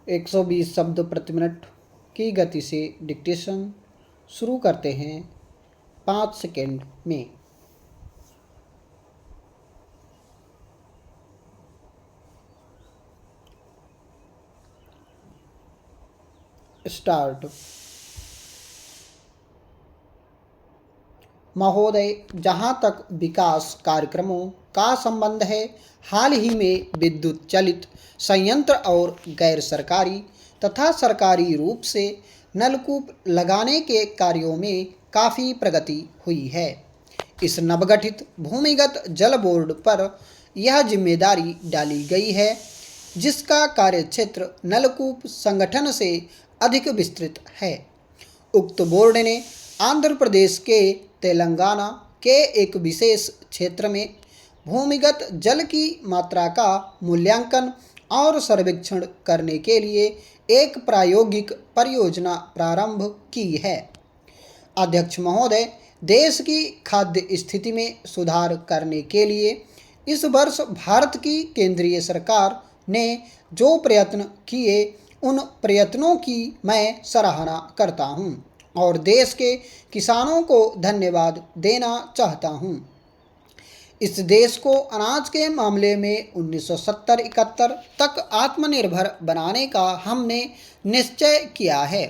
120 शब्द प्रति मिनट की गति से डिक्टेशन शुरू करते हैं 5 सेकेंड में। स्टार्ट। महोदय, जहाँ तक विकास कार्यक्रमों का संबंध है, हाल ही में विद्युत चालित संयंत्र और गैर सरकारी तथा सरकारी रूप से नलकूप लगाने के कार्यों में काफ़ी प्रगति हुई है। इस नवगठित भूमिगत जल बोर्ड पर यह जिम्मेदारी डाली गई है, जिसका कार्यक्षेत्र नलकूप संगठन से अधिक विस्तृत है। उक्त बोर्ड ने आंध्र प्रदेश के तेलंगाना के एक विशेष क्षेत्र में भूमिगत जल की मात्रा का मूल्यांकन और सर्वेक्षण करने के लिए एक प्रायोगिक परियोजना प्रारंभ की है। अध्यक्ष महोदय, देश की खाद्य स्थिति में सुधार करने के लिए इस वर्ष भारत की केंद्रीय सरकार ने जो प्रयत्न किए, उन प्रयत्नों की मैं सराहना करता हूं और देश के किसानों को धन्यवाद देना चाहता हूं। इस देश को अनाज के मामले में 1970-71 तक आत्मनिर्भर बनाने का हमने निश्चय किया है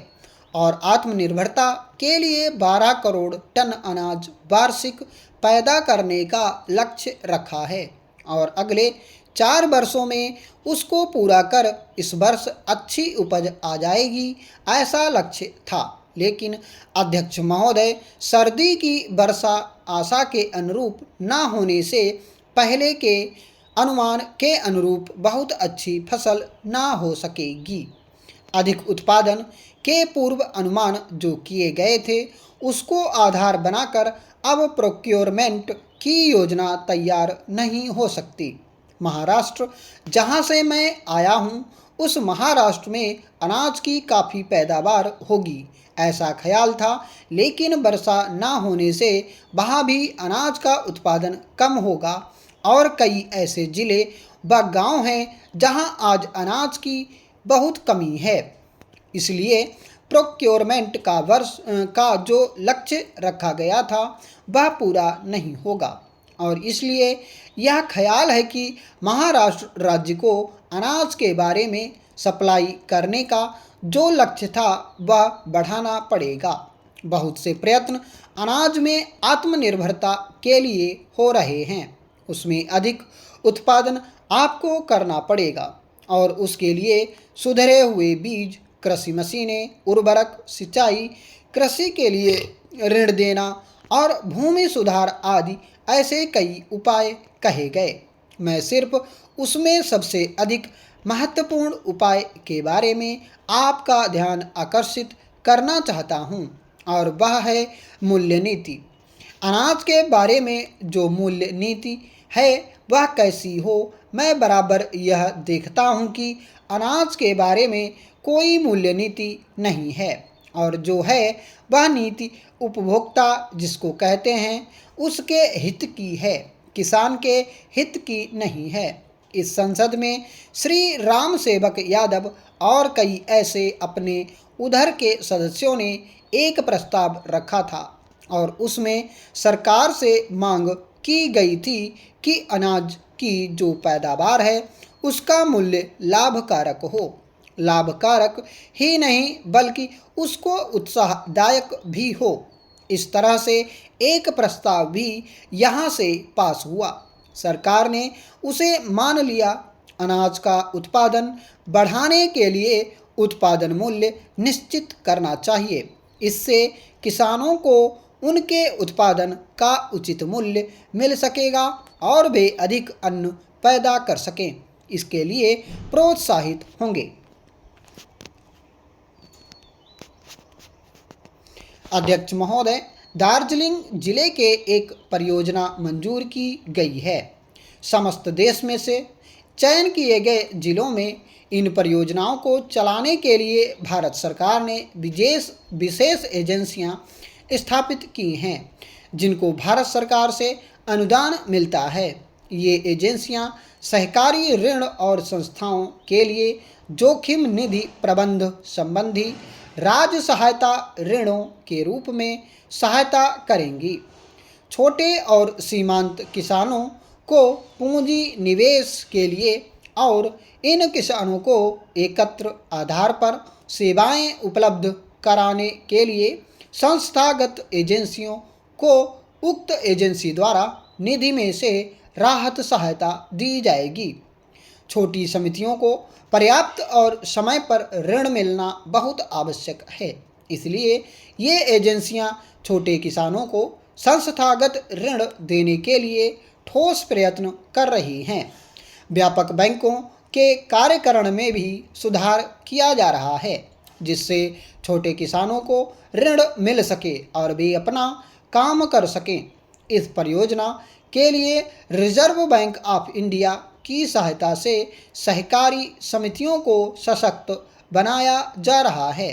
और आत्मनिर्भरता के लिए 12 करोड़ टन अनाज वार्षिक पैदा करने का लक्ष्य रखा है और अगले 4 वर्षों में उसको पूरा कर इस वर्ष अच्छी उपज आ जाएगी, ऐसा लक्ष्य था। लेकिन अध्यक्ष महोदय, सर्दी की वर्षा आशा के अनुरूप न होने से पहले के अनुमान के अनुरूप बहुत अच्छी फसल न हो सकेगी। अधिक उत्पादन के पूर्व अनुमान जो किए गए थे, उसको आधार बनाकर अब प्रोक्योरमेंट की योजना तैयार नहीं हो सकती। महाराष्ट्र, जहां से मैं आया हूं, उस महाराष्ट्र में अनाज की काफ़ी पैदावार होगी ऐसा ख्याल था, लेकिन वर्षा न होने से वहाँ भी अनाज का उत्पादन कम होगा और कई ऐसे ज़िले व गांव हैं जहां आज अनाज की बहुत कमी है। इसलिए प्रोक्योरमेंट का जो लक्ष्य रखा गया था वह पूरा नहीं होगा और इसलिए यह ख्याल है कि महाराष्ट्र राज्य को अनाज के बारे में सप्लाई करने का जो लक्ष्य था वह बढ़ाना पड़ेगा। बहुत से प्रयत्न अनाज में आत्मनिर्भरता के लिए हो रहे हैं, उसमें अधिक उत्पादन आपको करना पड़ेगा और उसके लिए सुधरे हुए बीज, कृषि मशीनें, उर्वरक, सिंचाई, कृषि के लिए ऋण देना और भूमि सुधार आदि ऐसे कई उपाय कहे गए। मैं सिर्फ उसमें सबसे अधिक महत्वपूर्ण उपाय के बारे में आपका ध्यान आकर्षित करना चाहता हूं और वह है मूल्य नीति। अनाज के बारे में जो मूल्य नीति है वह कैसी हो, मैं बराबर यह देखता हूं कि अनाज के बारे में कोई मूल्य नीति नहीं है और जो है वह नीति उपभोक्ता जिसको कहते हैं उसके हित की है, किसान के हित की नहीं है। इस संसद में श्री राम सेवक यादव और कई ऐसे अपने उधर के सदस्यों ने एक प्रस्ताव रखा था और उसमें सरकार से मांग की गई थी कि अनाज की जो पैदावार है उसका मूल्य लाभकारक हो। लाभकारक ही नहीं बल्कि उसको उत्साहदायक भी हो। इस तरह से एक प्रस्ताव भी यहाँ से पास हुआ। सरकार ने उसे मान लिया। अनाज का उत्पादन बढ़ाने के लिए उत्पादन मूल्य निश्चित करना चाहिए। इससे किसानों को उनके उत्पादन का उचित मूल्य मिल सकेगा और वे अधिक अन्न पैदा कर सकें, इसके लिए प्रोत्साहित होंगे। अध्यक्ष महोदय, दार्जिलिंग जिले के एक परियोजना मंजूर की गई है। समस्त देश में से चयन किए गए जिलों में इन परियोजनाओं को चलाने के लिए भारत सरकार ने विशेष एजेंसियां स्थापित की हैं, जिनको भारत सरकार से अनुदान मिलता है। ये एजेंसियां सहकारी ऋण और संस्थाओं के लिए जोखिम निधि प्रबंध संबंधी राज्य सहायता ऋणों के रूप में सहायता करेंगी। छोटे और सीमांत किसानों को पूंजी निवेश के लिए और इन किसानों को एकत्र आधार पर सेवाएं उपलब्ध कराने के लिए संस्थागत एजेंसियों को उक्त एजेंसी द्वारा निधि में से राहत सहायता दी जाएगी। छोटी समितियों को पर्याप्त और समय पर ऋण मिलना बहुत आवश्यक है, इसलिए ये एजेंसियां छोटे किसानों को संस्थागत ऋण देने के लिए ठोस प्रयत्न कर रही हैं। व्यापक बैंकों के कार्यकरण में भी सुधार किया जा रहा है, जिससे छोटे किसानों को ऋण मिल सके और वे अपना काम कर सकें। इस परियोजना के लिए रिजर्व बैंक ऑफ इंडिया की सहायता से सहकारी समितियों को सशक्त बनाया जा रहा है।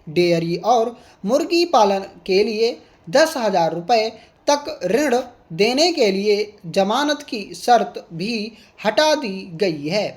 डेयरी और मुर्गी पालन के लिए 10,000 रुपये तक ऋण देने के लिए जमानत की शर्त भी हटा दी गई है।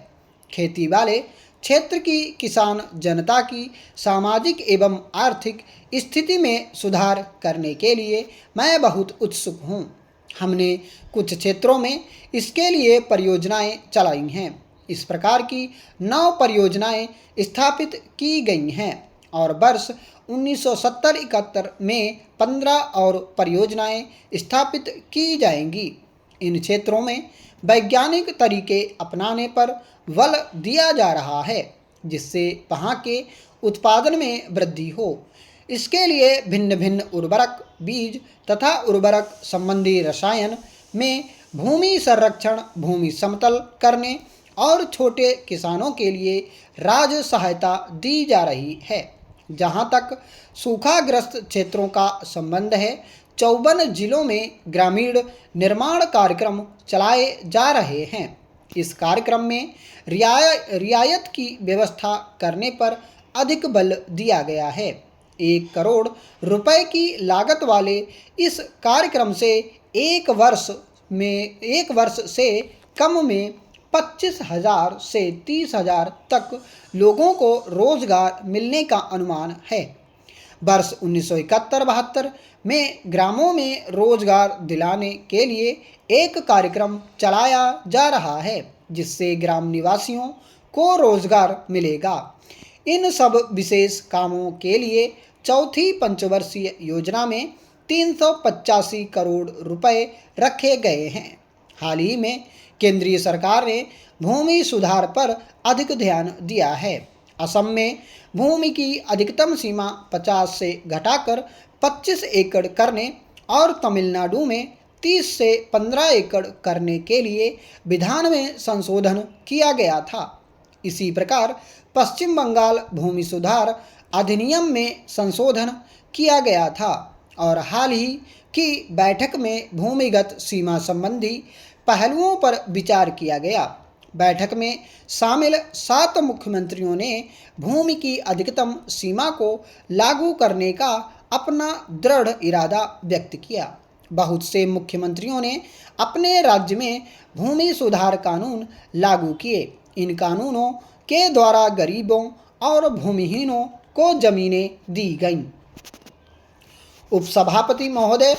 खेती वाले क्षेत्र की किसान जनता की सामाजिक एवं आर्थिक स्थिति में सुधार करने के लिए मैं बहुत उत्सुक हूँ। हमने कुछ क्षेत्रों में इसके लिए परियोजनाएं चलाई हैं। इस प्रकार की 9 परियोजनाएं स्थापित की गई हैं और वर्ष 1970-71 में 15 और परियोजनाएं स्थापित की जाएंगी। इन क्षेत्रों में वैज्ञानिक तरीके अपनाने पर बल दिया जा रहा है, जिससे वहाँ के उत्पादन में वृद्धि हो। इसके लिए भिन्न भिन्न उर्वरक, बीज तथा उर्वरक संबंधी रसायन में भूमि संरक्षण, भूमि समतल करने और छोटे किसानों के लिए राज्य सहायता दी जा रही है। जहाँ तक सूखाग्रस्त क्षेत्रों का संबंध है, 54 जिलों में ग्रामीण निर्माण कार्यक्रम चलाए जा रहे हैं। इस कार्यक्रम में रियायत की व्यवस्था करने पर अधिक बल दिया गया है। 1 करोड़ रुपए की लागत वाले इस कार्यक्रम से एक वर्ष से कम में 25,000 से 30,000 तक लोगों को रोजगार मिलने का अनुमान है। वर्ष 1971-72 में ग्रामों में रोजगार दिलाने के लिए एक कार्यक्रम चलाया जा रहा है, जिससे ग्राम निवासियों को रोजगार मिलेगा। इन सब विशेष कामों के लिए चौथी पंचवर्षीय योजना में 385 करोड़ रुपए रखे गए हैं। हाल ही में केंद्रीय सरकार ने भूमि सुधार पर अधिक ध्यान दिया है। असम में भूमि की अधिकतम सीमा 50 से घटाकर 25 एकड़ करने और तमिलनाडु में 30 से 15 एकड़ करने के लिए विधान में संशोधन किया गया था। इसी प्रकार पश्चिम बंगाल भूमि सुधार अधिनियम में संशोधन किया गया था और हाल ही की बैठक में भूमिगत सीमा संबंधी पहलुओं पर विचार किया गया। बैठक में शामिल 7 मुख्यमंत्रियों ने भूमि की अधिकतम सीमा को लागू करने का अपना दृढ़ इरादा व्यक्त किया। बहुत से मुख्यमंत्रियों ने अपने राज्य में भूमि सुधार कानून लागू किए। इन कानूनों के द्वारा गरीबों और भूमिहीनों को जमीनें दी गईं। उपसभापति महोदय,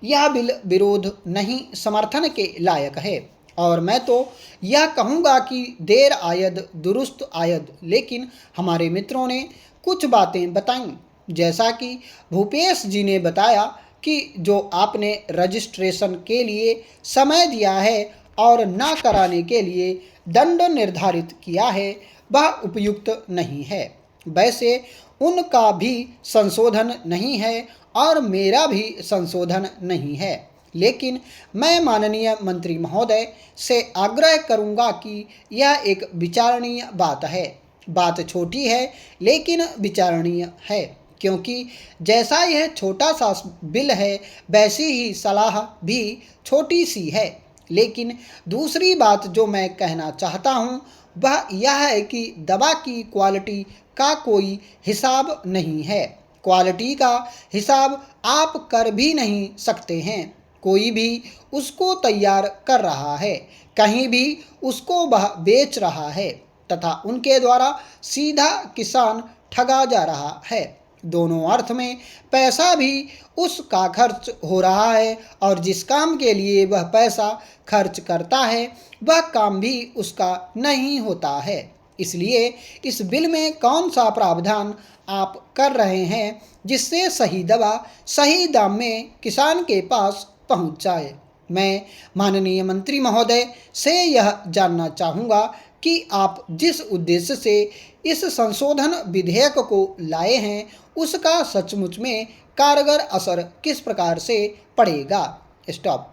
यह बिल विरोध नहीं समर्थन के लायक है और मैं तो यह कहूँगा कि देर आयद दुरुस्त आयद। लेकिन हमारे मित्रों ने कुछ बातें बताईं, जैसा कि भूपेश जी ने बताया कि जो आपने रजिस्ट्रेशन के लिए समय दिया है और ना कराने के लिए दंड निर्धारित किया है, वह उपयुक्त नहीं है। वैसे उनका भी संशोधन नहीं है और मेरा भी संशोधन नहीं है, लेकिन मैं माननीय मंत्री महोदय से आग्रह करूंगा कि यह एक विचारणीय बात है। बात छोटी है लेकिन विचारणीय है, क्योंकि जैसा यह छोटा सा बिल है वैसी ही सलाह भी छोटी सी है। लेकिन दूसरी बात जो मैं कहना चाहता हूँ वह यह है कि दवा की क्वालिटी का कोई हिसाब नहीं है। क्वालिटी का हिसाब आप कर भी नहीं सकते हैं। कोई भी उसको तैयार कर रहा है, कहीं भी उसको वह बेच रहा है तथा उनके द्वारा सीधा किसान ठगा जा रहा है। दोनों अर्थ में पैसा भी उसका खर्च हो रहा है और जिस काम के लिए वह पैसा खर्च करता है वह काम भी उसका नहीं होता है। इसलिए इस बिल में कौन सा प्रावधान आप कर रहे हैं जिससे सही दवा सही दाम में किसान के पास पहुंच जाए? मैं माननीय मंत्री महोदय से यह जानना चाहूँगा कि आप जिस उद्देश्य से इस संशोधन विधेयक को लाए हैं उसका सचमुच में कारगर असर किस प्रकार से पड़ेगा। स्टॉप।